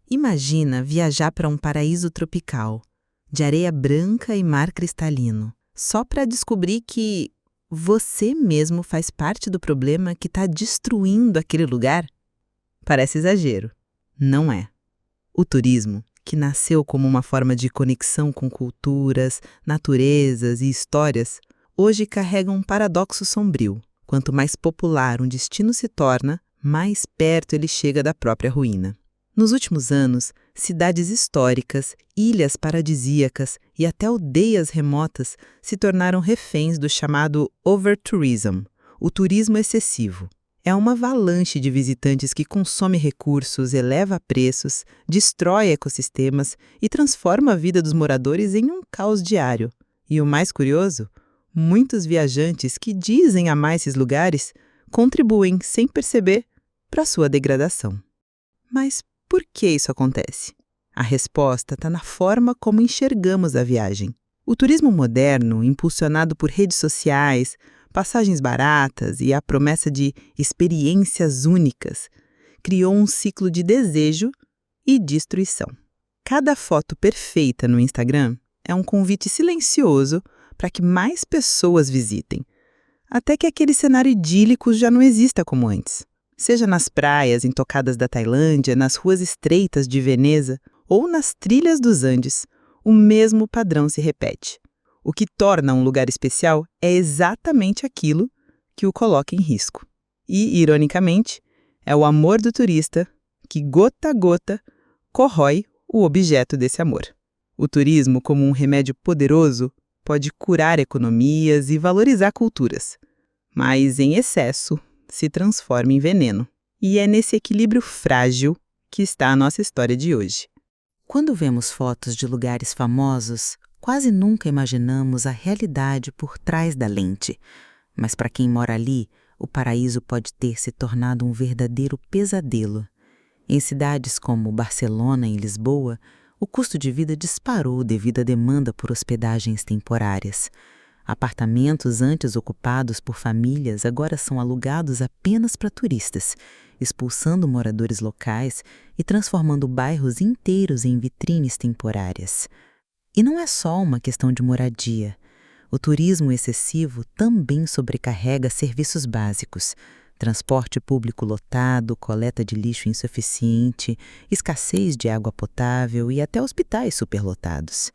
Imagina viajar para um paraíso tropical, de areia branca e mar cristalino, só para descobrir que você mesmo faz parte do problema que está destruindo aquele lugar? Parece exagero. Não é. O turismo, que nasceu como uma forma de conexão com culturas, naturezas e histórias, hoje carrega um paradoxo sombrio. Quanto mais popular um destino se torna, mais perto ele chega da própria ruína. Nos últimos anos, cidades históricas, ilhas paradisíacas e até aldeias remotas se tornaram reféns do chamado overtourism, o turismo excessivo. É uma avalanche de visitantes que consome recursos, eleva preços, destrói ecossistemas e transforma a vida dos moradores em um caos diário. E o mais curioso, muitos viajantes que dizem amar esses lugares contribuem, sem perceber, para a sua degradação. Mas por que isso acontece? A resposta está na forma como enxergamos a viagem. O turismo moderno, impulsionado por redes sociais, passagens baratas e a promessa de experiências únicas, criou um ciclo de desejo e destruição. Cada foto perfeita no Instagram é um convite silencioso para que mais pessoas visitem, até que aquele cenário idílico já não exista como antes. Seja nas praias intocadas da Tailândia, nas ruas estreitas de Veneza ou nas trilhas dos Andes, o mesmo padrão se repete. O que torna um lugar especial é exatamente aquilo que o coloca em risco. E, ironicamente, é o amor do turista que, gota a gota, corrói o objeto desse amor. O turismo, como um remédio poderoso, pode curar economias e valorizar culturas, mas, em excesso, se transforma em veneno. E é nesse equilíbrio frágil que está a nossa história de hoje. Quando vemos fotos de lugares famosos, quase nunca imaginamos a realidade por trás da lente. Mas para quem mora ali, o paraíso pode ter se tornado um verdadeiro pesadelo. Em cidades como Barcelona e Lisboa, o custo de vida disparou devido à demanda por hospedagens temporárias. Apartamentos antes ocupados por famílias agora são alugados apenas para turistas, expulsando moradores locais e transformando bairros inteiros em vitrines temporárias. E não é só uma questão de moradia. O turismo excessivo também sobrecarrega serviços básicos: transporte público lotado, coleta de lixo insuficiente, escassez de água potável e até hospitais superlotados.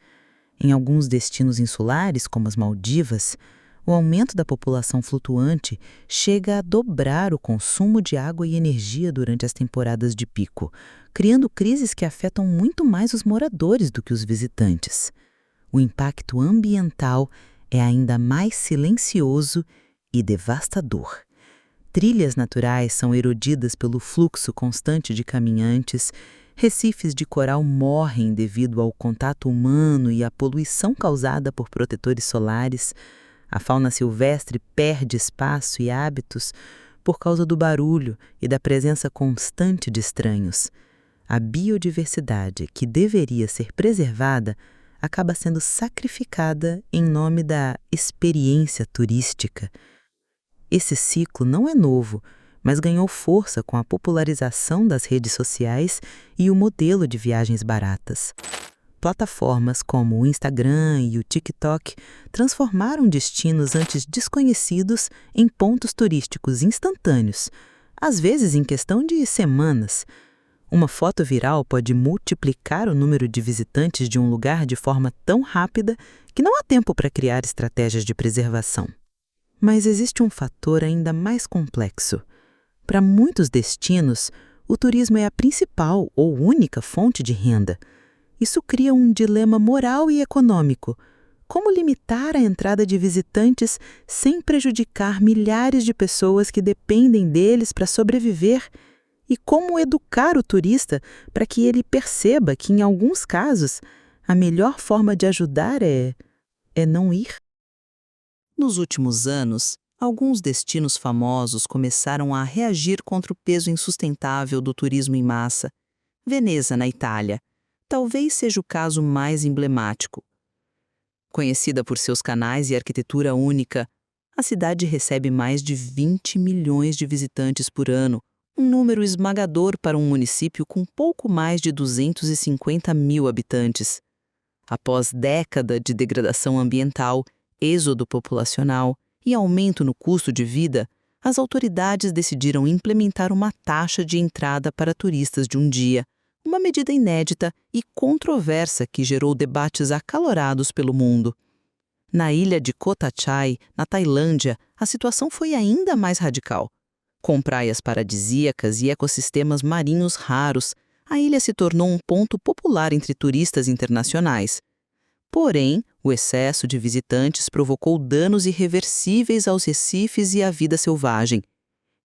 Em alguns destinos insulares, como as Maldivas, o aumento da população flutuante chega a dobrar o consumo de água e energia durante as temporadas de pico, criando crises que afetam muito mais os moradores do que os visitantes. O impacto ambiental é ainda mais silencioso e devastador. Trilhas naturais são erodidas pelo fluxo constante de caminhantes, recifes de coral morrem devido ao contato humano e à poluição causada por protetores solares, a fauna silvestre perde espaço e hábitos por causa do barulho e da presença constante de estranhos. A biodiversidade, que deveria ser preservada, acaba sendo sacrificada em nome da experiência turística. Esse ciclo não é novo, mas ganhou força com a popularização das redes sociais e o modelo de viagens baratas. Plataformas como o Instagram e o TikTok transformaram destinos antes desconhecidos em pontos turísticos instantâneos, às vezes em questão de semanas. Uma foto viral pode multiplicar o número de visitantes de um lugar de forma tão rápida que não há tempo para criar estratégias de preservação. Mas existe um fator ainda mais complexo. Para muitos destinos, o turismo é a principal ou única fonte de renda. Isso cria um dilema moral e econômico. Como limitar a entrada de visitantes sem prejudicar milhares de pessoas que dependem deles para sobreviver? E como educar o turista para que ele perceba que, em alguns casos, a melhor forma de ajudar é não ir? Nos últimos anos, alguns destinos famosos começaram a reagir contra o peso insustentável do turismo em massa. Veneza, na Itália, talvez seja o caso mais emblemático. Conhecida por seus canais e arquitetura única, a cidade recebe mais de 20 milhões de visitantes por ano, um número esmagador para um município com pouco mais de 250 mil habitantes. Após década de degradação ambiental, êxodo populacional e aumento no custo de vida, as autoridades decidiram implementar uma taxa de entrada para turistas de um dia, uma medida inédita e controversa que gerou debates acalorados pelo mundo. Na ilha de Koh Tachai, na Tailândia, a situação foi ainda mais radical. Com praias paradisíacas e ecossistemas marinhos raros, a ilha se tornou um ponto popular entre turistas internacionais. Porém, o excesso de visitantes provocou danos irreversíveis aos recifes e à vida selvagem.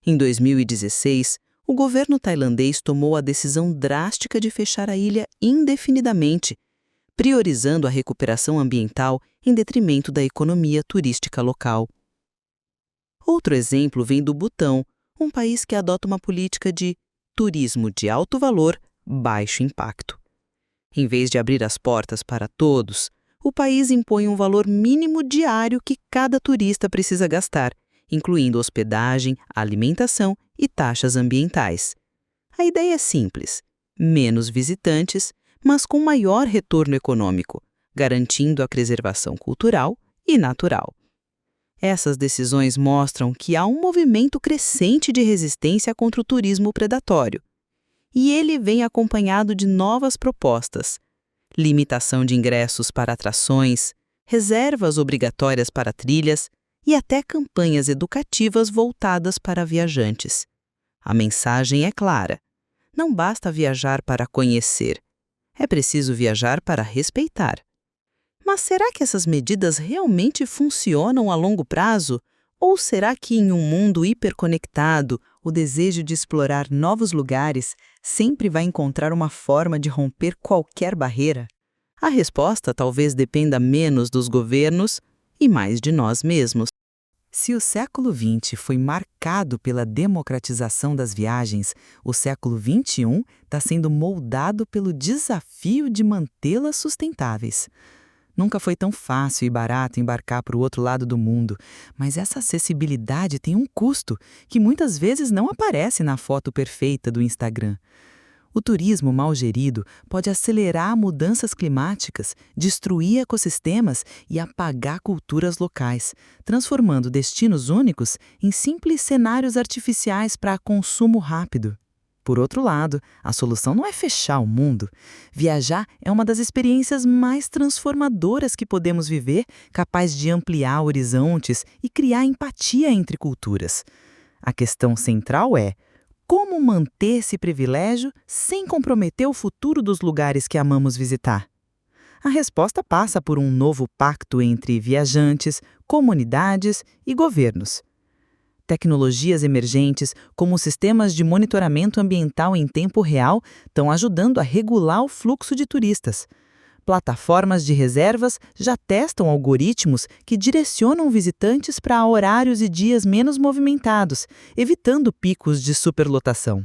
Em 2016, o governo tailandês tomou a decisão drástica de fechar a ilha indefinidamente, priorizando a recuperação ambiental em detrimento da economia turística local. Outro exemplo vem do Butão, um país que adota uma política de turismo de alto valor, baixo impacto. Em vez de abrir as portas para todos, o país impõe um valor mínimo diário que cada turista precisa gastar, incluindo hospedagem, alimentação e taxas ambientais. A ideia é simples: menos visitantes, mas com maior retorno econômico, garantindo a preservação cultural e natural. Essas decisões mostram que há um movimento crescente de resistência contra o turismo predatório. E ele vem acompanhado de novas propostas: limitação de ingressos para atrações, reservas obrigatórias para trilhas e até campanhas educativas voltadas para viajantes. A mensagem é clara: não basta viajar para conhecer, é preciso viajar para respeitar. Mas será que essas medidas realmente funcionam a longo prazo? Ou será que em um mundo hiperconectado, o desejo de explorar novos lugares sempre vai encontrar uma forma de romper qualquer barreira? A resposta talvez dependa menos dos governos e mais de nós mesmos. Se o século XX foi marcado pela democratização das viagens, o século XXI está sendo moldado pelo desafio de mantê-las sustentáveis. Nunca foi tão fácil e barato embarcar para o outro lado do mundo, mas essa acessibilidade tem um custo que muitas vezes não aparece na foto perfeita do Instagram. O turismo mal gerido pode acelerar mudanças climáticas, destruir ecossistemas e apagar culturas locais, transformando destinos únicos em simples cenários artificiais para consumo rápido. Por outro lado, a solução não é fechar o mundo. Viajar é uma das experiências mais transformadoras que podemos viver, capaz de ampliar horizontes e criar empatia entre culturas. A questão central é: como manter esse privilégio sem comprometer o futuro dos lugares que amamos visitar? A resposta passa por um novo pacto entre viajantes, comunidades e governos. Tecnologias emergentes, como sistemas de monitoramento ambiental em tempo real, estão ajudando a regular o fluxo de turistas. Plataformas de reservas já testam algoritmos que direcionam visitantes para horários e dias menos movimentados, evitando picos de superlotação.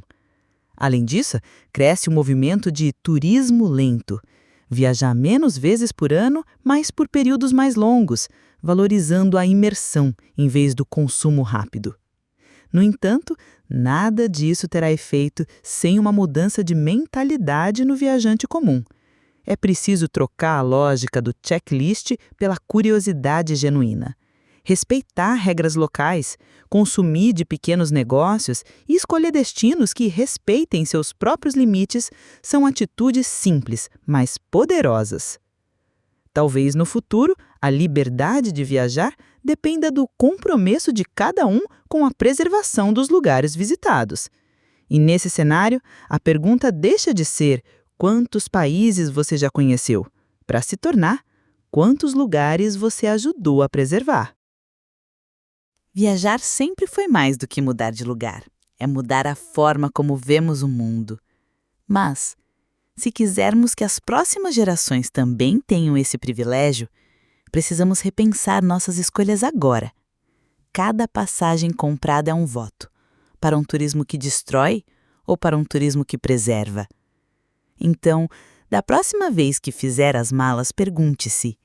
Além disso, cresce o movimento de turismo lento. Viajar menos vezes por ano, mas por períodos mais longos, valorizando a imersão em vez do consumo rápido. No entanto, nada disso terá efeito sem uma mudança de mentalidade no viajante comum. É preciso trocar a lógica do checklist pela curiosidade genuína. Respeitar regras locais, consumir de pequenos negócios e escolher destinos que respeitem seus próprios limites são atitudes simples, mas poderosas. Talvez no futuro, a liberdade de viajar dependa do compromisso de cada um com a preservação dos lugares visitados. E nesse cenário, a pergunta deixa de ser: quantos países você já conheceu? Para se tornar: quantos lugares você ajudou a preservar? Viajar sempre foi mais do que mudar de lugar. É mudar a forma como vemos o mundo. Mas, se quisermos que as próximas gerações também tenham esse privilégio, precisamos repensar nossas escolhas agora. Cada passagem comprada é um voto, para um turismo que destrói ou para um turismo que preserva. Então, da próxima vez que fizer as malas, pergunte-se: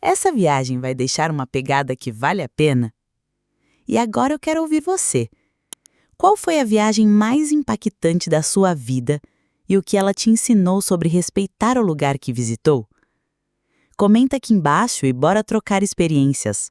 essa viagem vai deixar uma pegada que vale a pena? E agora eu quero ouvir você. Qual foi a viagem mais impactante da sua vida e o que ela te ensinou sobre respeitar o lugar que visitou? Comenta aqui embaixo e bora trocar experiências.